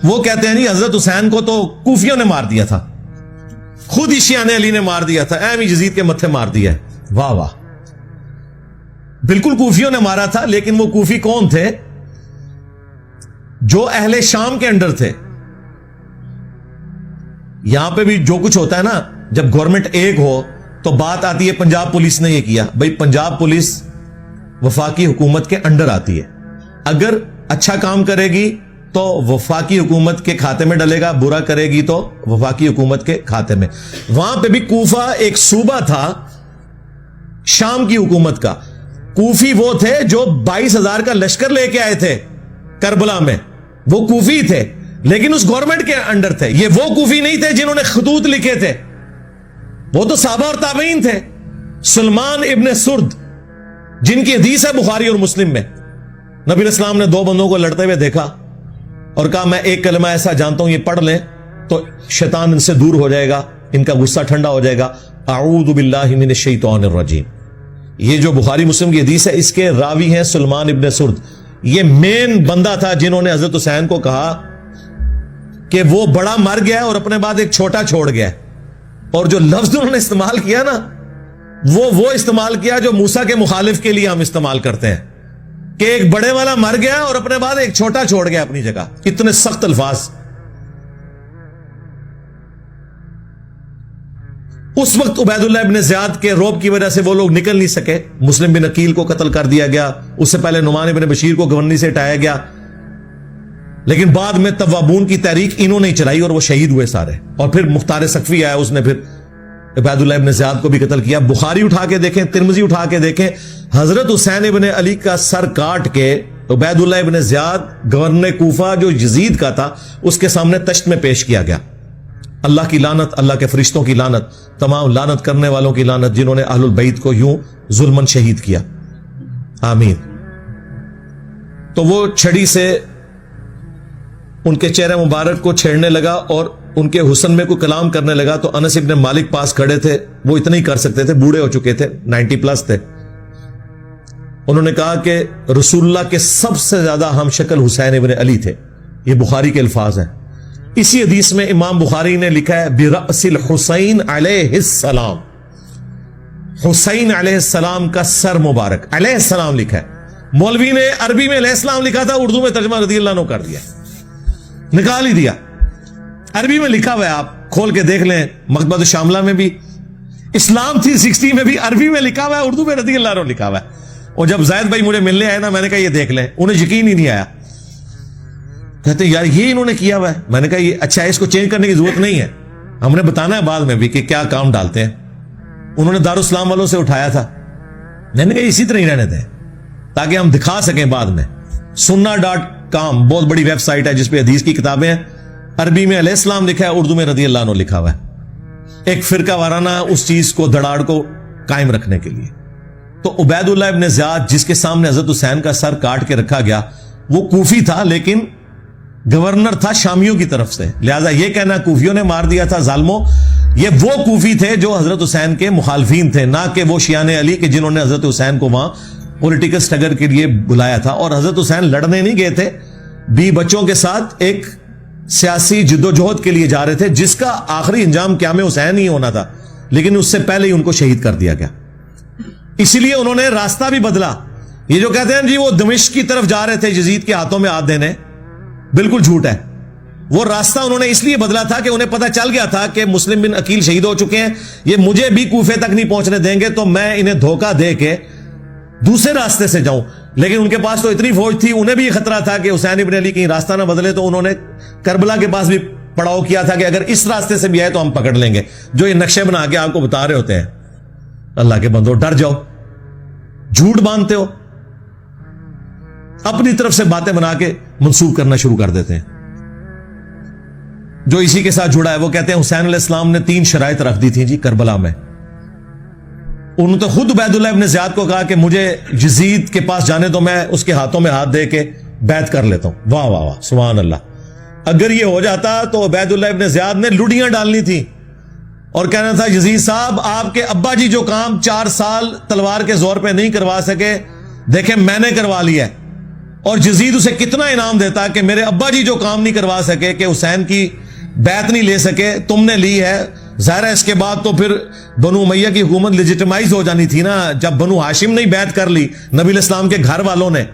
وہ کہتے ہیں جی حضرت حسین کو تو کوفیوں نے مار دیا تھا, خود ہی شیعہ علی نے مار دیا تھا, ایم یزید کے متھے مار دیا ہے. واہ واہ, بالکل کوفیوں نے مارا تھا, لیکن وہ کوفی کون تھے؟ جو اہل شام کے انڈر تھے. یہاں پہ بھی جو کچھ ہوتا ہے نا, جب گورنمنٹ ایک ہو تو بات آتی ہے پنجاب پولیس نے یہ کیا. بھائی پنجاب پولیس وفاقی حکومت کے انڈر آتی ہے, اگر اچھا کام کرے گی تو وفاقی حکومت کے کھاتے میں ڈلے گا, برا کرے گی تو وفاقی حکومت کے کھاتے میں. وہاں پہ بھی کوفہ ایک صوبہ تھا شام کی حکومت کا. کوفی وہ تھے جو 22,000 کا لشکر لے کے آئے تھے کربلا میں, وہ کوفی تھے, لیکن اس گورنمنٹ کے انڈر تھے. یہ وہ کوفی نہیں تھے جنہوں نے خطوط لکھے تھے, وہ تو صحابہ اور تابعین تھے. سلمان ابن سرد جن کی حدیث ہے بخاری اور مسلم میں, نبی علیہ السلام نے 2 بندوں کو لڑتے ہوئے دیکھا اور کہا میں ایک کلمہ ایسا جانتا ہوں, یہ پڑھ لیں تو شیطان ان سے دور ہو جائے گا, ان کا غصہ ٹھنڈا ہو جائے گا. اعوذ باللہ من الشیطان الرجیم. یہ جو بخاری مسلم کی حدیث ہے اس کے راوی ہیں سلمان ابن سرد. یہ مین بندہ تھا جنہوں نے حضرت حسین کو کہا کہ وہ بڑا مر گیا اور اپنے بعد ایک چھوٹا چھوڑ گیا. اور جو لفظ انہوں نے استعمال کیا نا, وہ استعمال کیا جو موسیٰ کے مخالف کے لیے ہم استعمال کرتے ہیں کہ ایک بڑے والا مر گیا اور اپنے بعد ایک چھوٹا چھوڑ گیا اپنی جگہ. اتنے سخت الفاظ. اس وقت عبید اللہ ابن زیاد کے روب کی وجہ سے وہ لوگ نکل نہیں سکے. مسلم بن عقیل کو قتل کر دیا گیا, اس سے پہلے نعمان بن بشیر کو گورنری سے ہٹایا گیا, لیکن بعد میں توابون کی تحریک انہوں نے چلائی اور وہ شہید ہوئے سارے. اور پھر مختار سقفی آیا, اس نے پھر عبید اللہ ابن زیاد کو بھی قتل کیا. بخاری اٹھا کے دیکھیں, ترمذی اٹھا کے دیکھیں, حضرت حسین ابن علی کا سر کاٹ کے عبید اللہ ابن زیاد گورنر کوفہ جو یزید کا تھا اس کے سامنے تشت میں پیش کیا گیا. اللہ کی لعنت, اللہ کے فرشتوں کی لعنت, تمام لعنت کرنے والوں کی لعنت جنہوں نے اہل البیت کو یوں ظلمن شہید کیا. آمین. تو وہ چھڑی سے ان کے چہرے مبارک کو چھیڑنے لگا اور ان کے حسن میں کوئی کلام کرنے لگا. تو انس ابن مالک پاس کھڑے تھے, وہ اتنا ہی کر سکتے تھے, بوڑھے ہو چکے تھے, 90+ تھے. انہوں نے کہا کہ رسول اللہ کے سب سے زیادہ ہم شکل حسین ابن علی تھے. یہ بخاری کے الفاظ ہیں. اسی حدیث میں امام بخاری نے لکھا ہے برأس الحسین علیہ السلام, حسین علیہ السلام کا سر مبارک, علیہ السلام لکھا ہے. مولوی نے عربی میں علیہ السلام لکھا تھا, اردو میں ترجمہ رضی اللہ عنہ کر دیا, نکال ہی دیا. عربی میں لکھا ہوا ہے, آپ کھول کے دیکھ لیں, مکتبۃ الشاملہ میں بھی, اسلام 360 میں بھی عربی میں لکھا ہوا ہے, اردو میں رضی اللہ عنہ لکھا ہوا ہے. اور جب زید بھائی مجھے ملنے آئے نا, میں نے کہا یہ دیکھ لیں, انہیں یقین ہی نہیں آیا. کہتے یار یہ انہوں نے کیا ہوا ہے. میں نے کہا یہ اچھا ہے, اس کو چینج کرنے کی ضرورت نہیں ہے, ہم نے بتانا ہے بعد میں بھی کہ کیا کام ڈالتے ہیں. انہوں نے دارالاسلام والوں سے اٹھایا تھا, میں نے کہا اسی طرح ہی رہنے دیں تاکہ ہم دکھا سکیں بعد میں. sunna.com بہت بڑی ویب سائٹ ہے جس پہ حدیث کی کتابیں ہیں. عربی میں علیہ السلام لکھا ہے, اردو میں رضی اللہ عنہ لکھا ہوا ہے. ایک فرقہ وارانہ اس چیز کو دھڑاڑ کو قائم رکھنے کے لیے. تو عبید اللہ ابن زیاد جس کے سامنے حضرت حسین کا سر کاٹ کے رکھا گیا, وہ کوفی تھا لیکن گورنر تھا شامیوں کی طرف سے. لہذا یہ کہنا کوفیوں نے مار دیا تھا ظالموں, یہ وہ کوفی تھے جو حضرت حسین کے مخالفین تھے, نہ کہ وہ شیعہ علی کے جنہوں نے حضرت حسین کو وہاں پولیٹیکل سٹرگل کے لیے بلایا تھا. اور حضرت حسین لڑنے نہیں گئے تھے, بچوں کے ساتھ ایک سیاسی جدوجہد کے لیے جا رہے تھے جس کا آخری انجام قیام حسین ہی ہونا تھا, لیکن اس سے پہلے ہی ان کو شہید کر دیا گیا. اسی لیے انہوں نے راستہ بھی بدلا. یہ جو کہتے ہیں جی وہ دمشق کی طرف جا رہے تھے یزید کے ہاتھوں میں ہاتھ دینے, بالکل جھوٹ ہے. وہ راستہ انہوں نے اس لیے بدلا تھا کہ انہیں پتہ چل گیا تھا کہ مسلم بن عقیل شہید ہو چکے ہیں, یہ مجھے بھی کوفے تک نہیں پہنچنے دیں گے, تو میں انہیں دھوکہ دے کے دوسرے راستے سے جاؤں. لیکن ان کے پاس تو اتنی فوج تھی, انہیں بھی یہ خطرہ تھا کہ حسین ابن علی کہیں راستہ نہ بدلے, تو انہوں نے کربلا کے پاس بھی پڑاؤ کیا تھا کہ اگر اس راستے سے بھی آئے تو ہم پکڑ لیں گے, جو یہ نقشے بنا کے آپ کو بتا رہے ہوتے ہیں. اللہ کے بندو ڈر جاؤ, جھوٹ باندھتے ہو, اپنی طرف سے باتیں بنا کے منسوخ کرنا شروع کر دیتے ہیں. جو اسی کے ساتھ جڑا ہے وہ کہتے ہیں حسین علیہ السلام نے 3 شرائط رکھ دی تھی جی کربلا میں. انہوں نے تو خود عبید اللہ ابن زیاد کو کہا کہ مجھے یزید کے پاس جانے تو میں اس کے ہاتھوں میں ہاتھ دے کے بیعت کر لیتا ہوں. واہ واہ واہ سبحان اللہ. اگر یہ ہو جاتا تو عبید اللہ ابن زیاد نے لڈیاں ڈالنی تھی اور کہنا تھا یزید صاحب آپ کے ابا جی جو کام 4 سال تلوار کے زور پہ نہیں کروا سکے, دیکھیں میں نے کروا لیا ہے. اور یزید اسے کتنا انعام دیتا کہ میرے ابا جی جو کام نہیں کروا سکے کہ حسین کی بیعت نہیں لے سکے تم نے لی ہے. ظاہر ہے اس کے بعد تو پھر بنو امیہ کی حکومت لیجیٹمائز ہو جانی تھی نا, جب بنو ہاشم نے بیعت کر لی نبی علیہ السلام کے گھر والوں نے.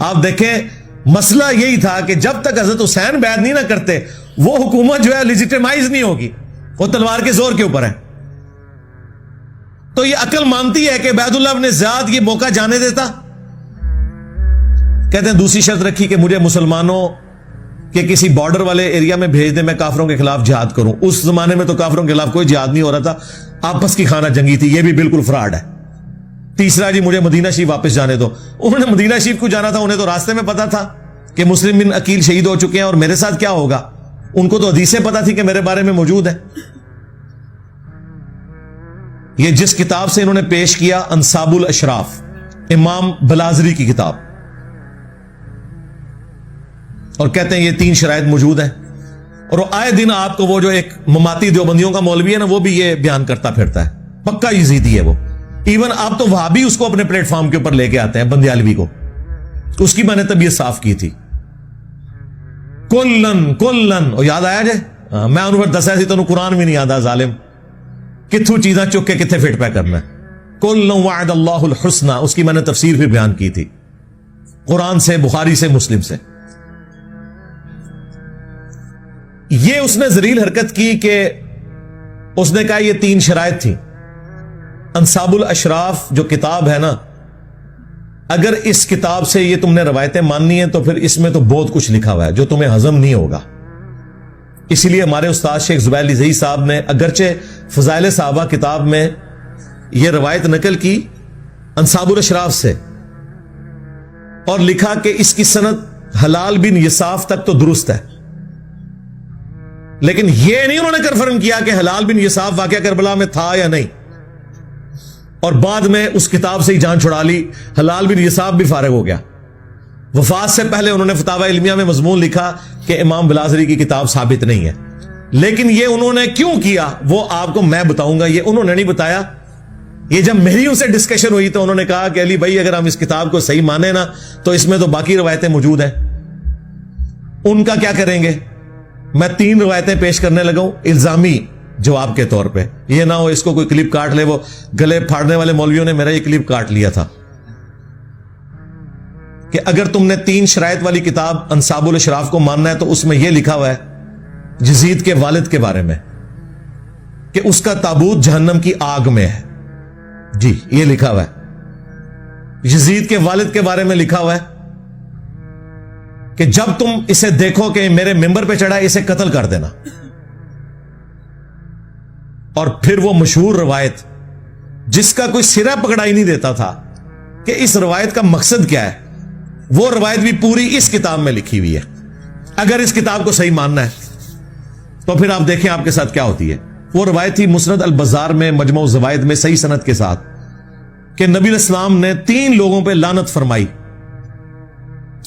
آپ دیکھیں مسئلہ یہی تھا کہ جب تک حضرت حسین بیعت نہیں نہ کرتے وہ حکومت جو ہے لیجیٹمائز نہیں ہوگی, وہ تلوار کے زور کے اوپر ہے. تو یہ عقل مانتی ہے کہ عبید اللہ بن زیاد یہ موقع جانے دیتا. کہتے ہیں دوسری شرط رکھی کہ مجھے مسلمانوں کہ کسی بارڈر والے ایریا میں بھیج دیں, میں کافروں کے خلاف جہاد کروں. اس زمانے میں تو کافروں کے خلاف کوئی جہاد نہیں ہو رہا تھا, آپس کی خانہ جنگی تھی, یہ بھی بالکل فراڈ ہے. تیسرا جی مجھے مدینہ شریف واپس جانے دو. انہوں نے مدینہ شریف کو جانا تھا, انہیں تو راستے میں پتا تھا کہ مسلم بن عقیل شہید ہو چکے ہیں اور میرے ساتھ کیا ہوگا. ان کو تو حدیثیں پتا تھی کہ میرے بارے میں موجود ہے. یہ جس کتاب سے انہوں نے پیش کیا انصاب الاشراف, امام بلازری کی کتاب, اور کہتے ہیں یہ 3 شرائط موجود ہیں. اور آئے دن آپ کو وہ جو ایک مماتی دیوبندیوں کا مولوی ہے نا, وہ بھی یہ بیان کرتا پھرتا ہے, پکا یزیدی ہے وہ. ایون آپ تو وہابی اس کو اپنے پلیٹ فارم کے اوپر لے کے آتے ہیں, بندیالوی کو. اس کی میں نے طبیعت صاف کی تھی. کلن اور یاد آیا جائے, میں انہوں پر دسا سی تو قرآن بھی نہیں آتا ظالم, کتھو چیزاں چک کے کتنے فٹ پہ کرنا ہے. کلن وعد اللہ الحسنہ, اس کی میں نے تفسیر بھی بیان کی تھی قرآن سے, بخاری سے, مسلم سے. یہ اس نے ذلیل حرکت کی کہ اس نے کہا یہ 3 شرائط تھی. انصاب الاشراف جو کتاب ہے نا, اگر اس کتاب سے یہ تم نے روایتیں ماننی ہیں تو پھر اس میں تو بہت کچھ لکھا ہوا ہے جو تمہیں ہضم نہیں ہوگا. اسی لیے ہمارے استاد شیخ زبیر علی زئی صاحب نے اگرچہ فضائل صحابہ کتاب میں یہ روایت نقل کی انصاب الاشراف سے, اور لکھا کہ اس کی سند حلال بن یساف تک تو درست ہے, لیکن یہ نہیں انہوں نے کنفرم کیا کہ حلال بن یساف واقعہ کربلا میں تھا یا نہیں. اور بعد میں اس کتاب سے ہی جان چھڑا لی, حلال بن یساف بھی فارغ ہو گیا. وفات سے پہلے انہوں نے فتاوی علمیہ میں مضمون لکھا کہ امام بلازری کی کتاب ثابت نہیں ہے. لیکن یہ انہوں نے کیوں کیا وہ آپ کو میں بتاؤں گا, یہ انہوں نے نہیں بتایا. یہ جب میری ان سے ڈسکشن ہوئی تو انہوں نے کہا کہ علی بھائی اگر ہم اس کتاب کو صحیح مانیں نا تو اس میں تو باقی روایتیں موجود ہیں, ان کا کیا کریں گے. میں 3 روایتیں پیش کرنے لگا ہوں الزامی جواب کے طور پہ, یہ نہ ہو اس کو کوئی کلپ کاٹ لے. وہ گلے پھاڑنے والے مولویوں نے میرا یہ کلپ کاٹ لیا تھا کہ اگر تم نے 3 شرائط والی کتاب انصاب الاشراف کو ماننا ہے تو اس میں یہ لکھا ہوا ہے یزید کے والد کے بارے میں کہ اس کا تابوت جہنم کی آگ میں ہے. جی یہ لکھا ہوا ہے. یزید کے والد کے بارے میں لکھا ہوا ہے کہ جب تم اسے دیکھو کہ میرے ممبر پہ چڑھا اسے قتل کر دینا. اور پھر وہ مشہور روایت جس کا کوئی سرا پکڑا ہی نہیں دیتا تھا کہ اس روایت کا مقصد کیا ہے, وہ روایت بھی پوری اس کتاب میں لکھی ہوئی ہے. اگر اس کتاب کو صحیح ماننا ہے تو پھر آپ دیکھیں آپ کے ساتھ کیا ہوتی ہے. وہ روایت تھی مسند البزار میں مجموع الزوائد میں صحیح سند کے ساتھ کہ نبی علیہ السلام نے 3 لوگوں پہ لعنت فرمائی.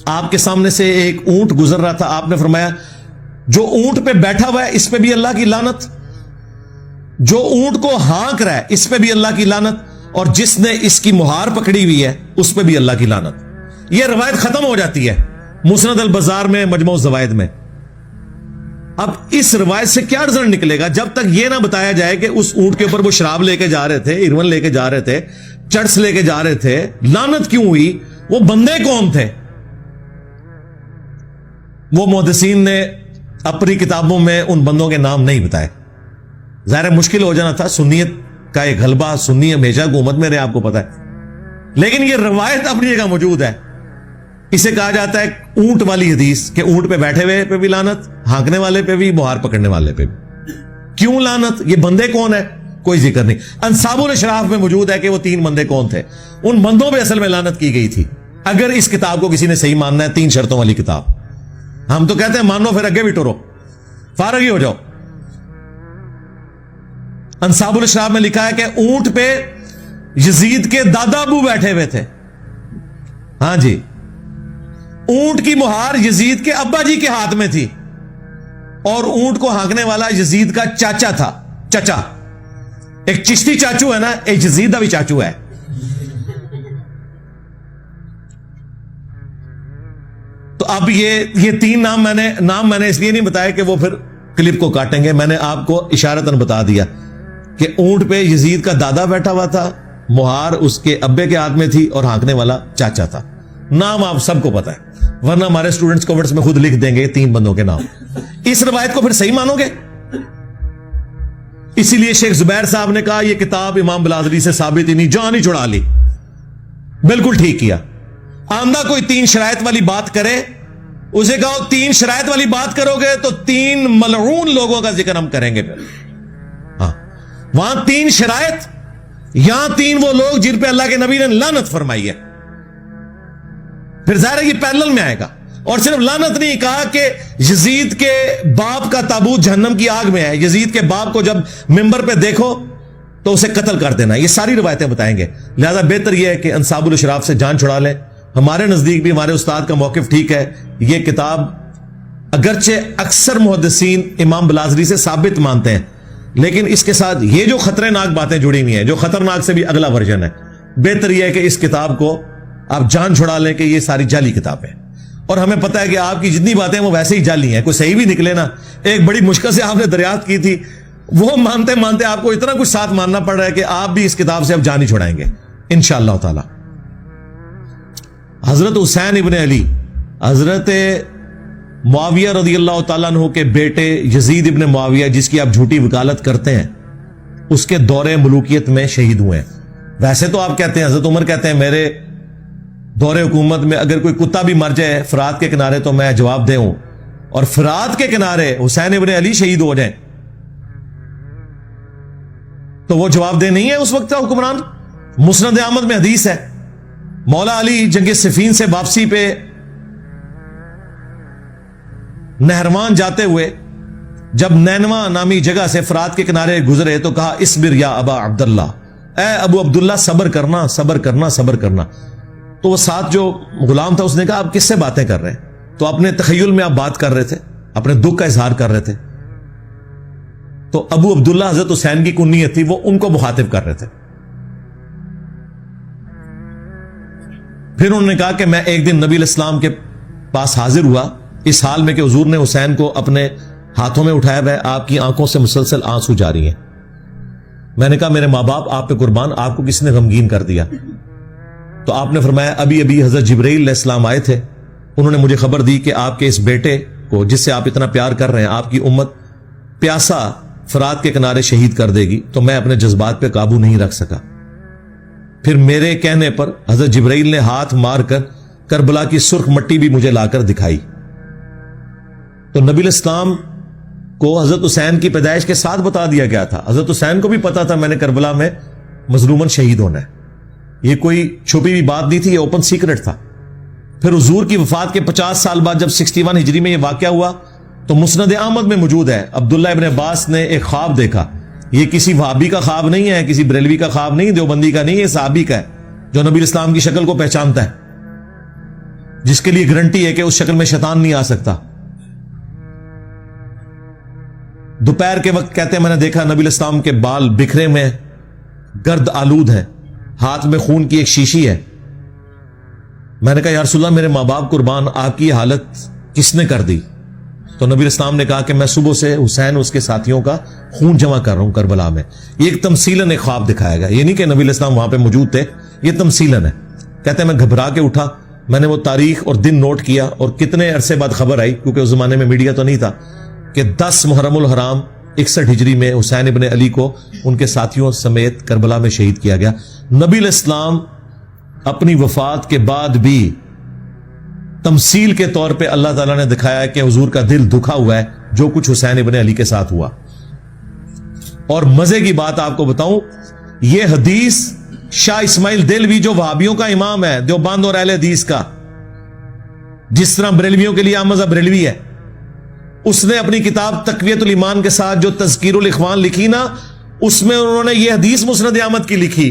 آپ کے سامنے سے ایک اونٹ گزر رہا تھا, آپ نے فرمایا جو اونٹ پہ بیٹھا ہوا ہے اس پہ بھی اللہ کی لعنت, جو اونٹ کو ہانک رہا ہے اس پہ بھی اللہ کی لعنت, اور جس نے اس کی مہار پکڑی ہوئی ہے اس پہ بھی اللہ کی لعنت. یہ روایت ختم ہو جاتی ہے مسند البزار میں مجموع الزوائد میں. اب اس روایت سے کیا رزلٹ نکلے گا جب تک یہ نہ بتایا جائے کہ اس اونٹ کے اوپر وہ شراب لے کے جا رہے تھے, ایرون لے کے جا رہے تھے, چرس لے کے جا رہے تھے, لعنت کیوں ہوئی, وہ بندے کون تھے. وہ محدثین نے اپنی کتابوں میں ان بندوں کے نام نہیں بتائے. ظاہر مشکل ہو جانا تھا, سنیت کا ایک غلبہ, سنی ہمیشہ حکومت میں رہے آپ کو پتا ہے. لیکن یہ روایت اپنی جگہ موجود ہے. اسے کہا جاتا ہے اونٹ والی حدیث کہ اونٹ پہ بیٹھے ہوئے پہ بھی لعنت, ہانکنے والے پہ بھی, مہار پکڑنے والے پہ بھی. کیوں لعنت, یہ بندے کون ہے, کوئی ذکر نہیں. انصاب الاشراف میں موجود ہے کہ وہ 3 بندے کون تھے, ان بندوں پہ اصل میں لعنت کی گئی تھی. اگر اس کتاب کو کسی نے صحیح ماننا ہے, 3 شرطوں والی کتاب. ہم تو کہتے ہیں مانو پھر اگے بھی ٹورو, فارغ ہی ہو جاؤ. انصاب الاشراف میں لکھا ہے کہ اونٹ پہ یزید کے دادا ابو بیٹھے ہوئے تھے. ہاں جی, اونٹ کی مہار یزید کے ابا جی کے ہاتھ میں تھی, اور اونٹ کو ہانکنے والا یزید کا چاچا تھا. چچا, ایک چشتی چاچو ہے نا, ایک یزید کا بھی چاچو ہے. اب یہ تین نام میں نے اس لیے نہیں بتایا کہ وہ پھر کلپ کو کاٹیں گے. میں نے آپ کو اشارتاً بتا دیا کہ اونٹ پہ یزید کا دادا بیٹھا ہوا تھا, مہار اس کے ابے کے ہاتھ میں تھی, اور ہانکنے والا چاچا تھا. نام آپ سب کو پتا ہے, ورنہ ہمارے اسٹوڈنٹس کمنٹس میں خود لکھ دیں گے تین بندوں کے نام. اس روایت کو پھر صحیح مانو گے؟ اسی لیے شیخ زبیر صاحب نے کہا یہ کتاب امام بلازری سے ثابت ہی نہیں, جان ہی چھڑا لی. بالکل ٹھیک کیا. آندہ کوئی تین شرائط والی بات کرے, اسے کہو تین شرائط والی بات کرو گے تو تین ملعون لوگوں کا ذکر ہم کریں گے. پھر ہاں, وہاں تین شرائط, یہاں تین وہ لوگ جن پہ اللہ کے نبی نے لعنت فرمائی ہے. پھر ظاہر ہے یہ پیرلل میں آئے گا. اور صرف لعنت نہیں, کہا کہ یزید کے باپ کا تابوت جہنم کی آگ میں ہے, یزید کے باپ کو جب ممبر پہ دیکھو تو اسے قتل کر دینا. یہ ساری روایتیں بتائیں گے. لہذا بہتر یہ ہے کہ انصاب الاشراف سے جان چھڑا لیں. ہمارے نزدیک بھی ہمارے استاد کا موقف ٹھیک ہے. یہ کتاب اگرچہ اکثر محدثین امام بلازری سے ثابت مانتے ہیں, لیکن اس کے ساتھ یہ جو خطرناک باتیں جڑی ہوئی ہیں, جو خطرناک سے بھی اگلا ورژن ہے, بہتر یہ ہے کہ اس کتاب کو آپ جان چھڑا لیں کہ یہ ساری جعلی کتابیں. اور ہمیں پتہ ہے کہ آپ کی جتنی باتیں وہ ویسے ہی جعلی ہیں, کوئی صحیح بھی نکلے نا. ایک بڑی مشکل سے آپ نے دریافت کی تھی, وہ مانتے مانتے آپ کو اتنا کچھ ساتھ ماننا پڑ رہا ہے کہ آپ بھی اس کتاب سے اب جان ہی چھڑائیں گے انشاءاللہ تعالی. حضرت حسین ابن علی, حضرت معاویہ رضی اللہ تعالیٰ عنہ کے بیٹے یزید ابن معاویہ, جس کی آپ جھوٹی وکالت کرتے ہیں, اس کے دور ملوکیت میں شہید ہوئے ہیں. ویسے تو آپ کہتے ہیں, حضرت عمر کہتے ہیں میرے دور حکومت میں اگر کوئی کتا بھی مر جائے فرات کے کنارے تو میں جواب دے ہوں, اور فرات کے کنارے حسین ابن علی شہید ہو جائیں تو وہ جواب دہ نہیں ہے اس وقت کا حکمران. مسند احمد میں حدیث ہے, مولا علی جنگ صفین سے واپسی پہ نہروان جاتے ہوئے جب نینوا نامی جگہ سے فرات کے کنارے گزرے تو کہا اصبر یا ابا عبداللہ, اے ابو عبداللہ صبر کرنا صبر کرنا صبر کرنا. تو وہ ساتھ جو غلام تھا اس نے کہا آپ کس سے باتیں کر رہے ہیں؟ تو اپنے تخیل میں آپ بات کر رہے تھے, اپنے دکھ کا اظہار کر رہے تھے. تو ابو عبداللہ حضرت حسین کی کنیت تھی, وہ ان کو مخاطب کر رہے تھے. پھر انہوں نے کہا کہ میں ایک دن نبی علیہ السلام کے پاس حاضر ہوا اس حال میں کہ حضور نے حسین کو اپنے ہاتھوں میں اٹھایا ہوا ہے, آپ کی آنکھوں سے مسلسل آنسو جاری ہیں. میں نے کہا میرے ماں باپ آپ پہ قربان, آپ کو کس نے غمگین کر دیا؟ تو آپ نے فرمایا ابھی ابھی حضرت جبرائیل علیہ السلام آئے تھے, انہوں نے مجھے خبر دی کہ آپ کے اس بیٹے کو جس سے آپ اتنا پیار کر رہے ہیں, آپ کی امت پیاسا فرات کے کنارے شہید کر دے گی. تو میں اپنے جذبات پہ قابو نہیں رکھ سکا. پھر میرے کہنے پر حضرت جبرائیل نے ہاتھ مار کر کربلا کی سرخ مٹی بھی مجھے لا کر دکھائی. تو نبی علیہ السلام کو حضرت حسین کی پیدائش کے ساتھ بتا دیا گیا تھا. حضرت حسین کو بھی پتا تھا میں نے کربلا میں مظلوماً شہید ہونا ہے. یہ کوئی چھپی ہوئی بات نہیں تھی, یہ اوپن سیکرٹ تھا. پھر حضور کی وفات کے 50 سال بعد جب 61 ہجری میں یہ واقعہ ہوا تو مسند احمد میں موجود ہے, عبداللہ ابن عباس نے ایک خواب دیکھا. یہ کسی وہابی کا خواب نہیں ہے, کسی بریلوی کا خواب نہیں, دیوبندی کا نہیں, یہ صحابی کا ہے جو نبی اسلام کی شکل کو پہچانتا ہے, جس کے لیے گارنٹی ہے کہ اس شکل میں شیطان نہیں آ سکتا. دوپہر کے وقت کہتے ہیں میں نے دیکھا نبی اسلام کے بال بکھرے میں گرد آلود ہے, ہاتھ میں خون کی ایک شیشی ہے. میں نے کہا یا رسول اللہ میرے ماں باپ قربان, آپ کی حالت کس نے کر دی؟ تو نبی اسلام نے کہا کہ میں صبح سے حسین اس کے ساتھیوں کا خون جمع کر رہا ہوں کربلا میں. یہ ایک تمثیلاً ایک خواب دکھایا گیا, یہ نہیں کہ نبی اسلام وہاں پہ موجود تھے, یہ تمثیلاً ہے. کہتے ہیں میں گھبرا کے اٹھا, میں نے وہ تاریخ اور دن نوٹ کیا, اور کتنے عرصے بعد خبر آئی, کیونکہ اس زمانے میں میڈیا تو نہیں تھا, کہ 10 محرم الحرام 61 ہجری میں حسین ابن علی کو ان کے ساتھیوں سمیت کربلا میں شہید کیا گیا. نبی علیہ السلام اپنی وفات کے بعد بھی تمثیل کے طور پہ اللہ تعالیٰ نے دکھایا ہے کہ حضور کا دل دکھا ہوا ہے جو کچھ حسین ابن علی کے ساتھ ہوا. اور مزے کی بات آپ کو بتاؤں, یہ حدیث شاہ اسماعیل دہلوی جو وہابیوں کا امام ہے, دیوبند اور اہل حدیث کا, جس طرح بریلویوں کے لیے عام مذہب بریلوی ہے, اس نے اپنی کتاب تقویت الایمان کے ساتھ جو تذکیر الاخوان لکھی نا, اس میں انہوں نے یہ حدیث مسند احمد کی لکھی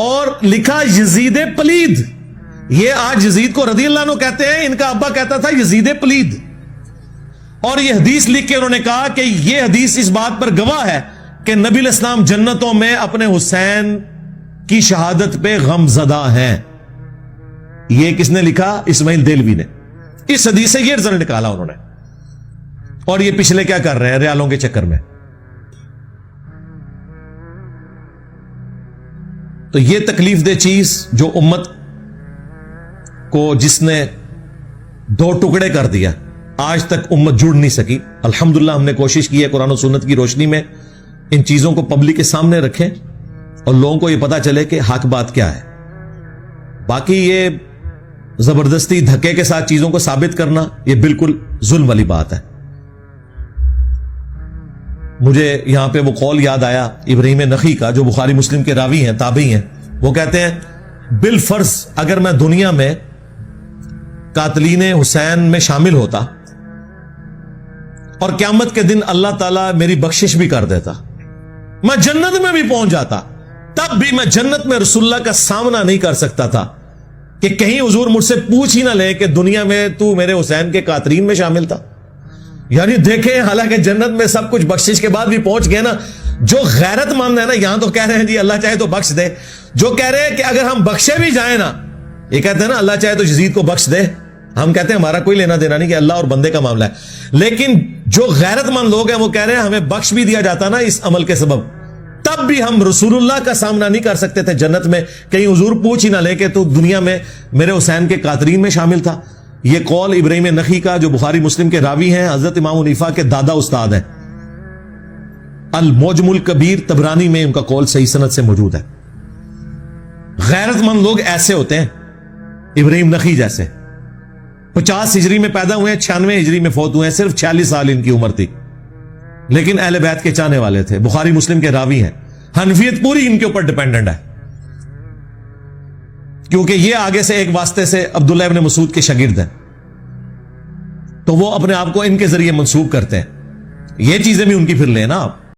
اور لکھا یزید پلید. یہ آج یزید کو رضی اللہ عنہ کہتے ہیں, ان کا ابا کہتا تھا یزید پلید. اور یہ حدیث لکھ کے انہوں نے کہا کہ یہ حدیث اس بات پر گواہ ہے کہ نبی علیہ السلام جنتوں میں اپنے حسین کی شہادت پہ غم زدہ ہیں. یہ کس نے لکھا؟ اسماعیل دیلوی نے. اس حدیث سے یہ رزلٹ نکالا انہوں نے, اور یہ پچھلے کیا کر رہے ہیں ریالوں کے چکر میں. تو یہ تکلیف دہ چیز جو امت کو جس نے دو ٹکڑے کر دیا, آج تک امت جڑ نہیں سکی. الحمدللہ ہم نے کوشش کی ہے قرآن و سنت کی روشنی میں ان چیزوں کو پبلک کے سامنے رکھیں اور لوگوں کو یہ پتا چلے کہ حق بات کیا ہے. باقی یہ زبردستی دھکے کے ساتھ چیزوں کو ثابت کرنا یہ بالکل ظلم والی بات ہے. مجھے یہاں پہ وہ قول یاد آیا ابراہیم نخعی کا, جو بخاری مسلم کے راوی ہیں, تابعی ہیں. وہ کہتے ہیں بالفرض اگر میں دنیا میں قاتلین حسین میں شامل ہوتا اور قیامت کے دن اللہ تعالیٰ میری بخشش بھی کر دیتا, میں جنت میں بھی پہنچ جاتا, تب بھی میں جنت میں رسول اللہ کا سامنا نہیں کر سکتا تھا کہ کہیں حضور مجھ سے پوچھ ہی نہ لے کہ دنیا میں تو میرے حسین کے قاتلین میں شامل تھا. یعنی دیکھیں, حالانکہ جنت میں سب کچھ بخشش کے بعد بھی پہنچ گئے نا. جو غیرت مند ہے نا, یہاں تو کہہ رہے ہیں جی اللہ چاہے تو بخش دے. جو کہہ رہے ہیں کہ اگر ہم بخشے بھی جائیں نا, یہ کہتے ہیں نا اللہ چاہے تو یزید کو بخش دے, ہم کہتے ہیں ہمارا کوئی لینا دینا نہیں کہ اللہ اور بندے کا معاملہ ہے. لیکن جو غیرت مند لوگ ہیں وہ کہہ رہے ہیں ہمیں بخش بھی دیا جاتا نا اس عمل کے سبب, تب بھی ہم رسول اللہ کا سامنا نہیں کر سکتے تھے جنت میں, کہیں حضور پوچھ ہی نہ لے کہ تو دنیا میں میرے حسین کے قاتلین میں شامل تھا. یہ قول ابراہیم نخعی کا, جو بخاری مسلم کے راوی ہیں, حضرت امام حنیفہ کے دادا استاد ہیں. المعجم الکبیر طبرانی میں ان کا قول صحیح سند سے موجود ہے. غیرت مند لوگ ایسے ہوتے ہیں, ابراہیم نخعی جیسے. 50 ہجری میں پیدا ہوئے ہیں, 96 ہجری میں فوت ہوئے ہیں, صرف 46 سال ان کی عمر تھی, لیکن اہل بیت کے چاہنے والے تھے, بخاری مسلم کے راوی ہیں. حنفیت پوری ان کے اوپر ڈیپینڈنٹ ہے, کیونکہ یہ آگے سے ایک واسطے سے عبداللہ ابن مسعود کے شاگرد ہیں, تو وہ اپنے آپ کو ان کے ذریعے منسوب کرتے ہیں. یہ چیزیں بھی ان کی پھر لیں نا آپ.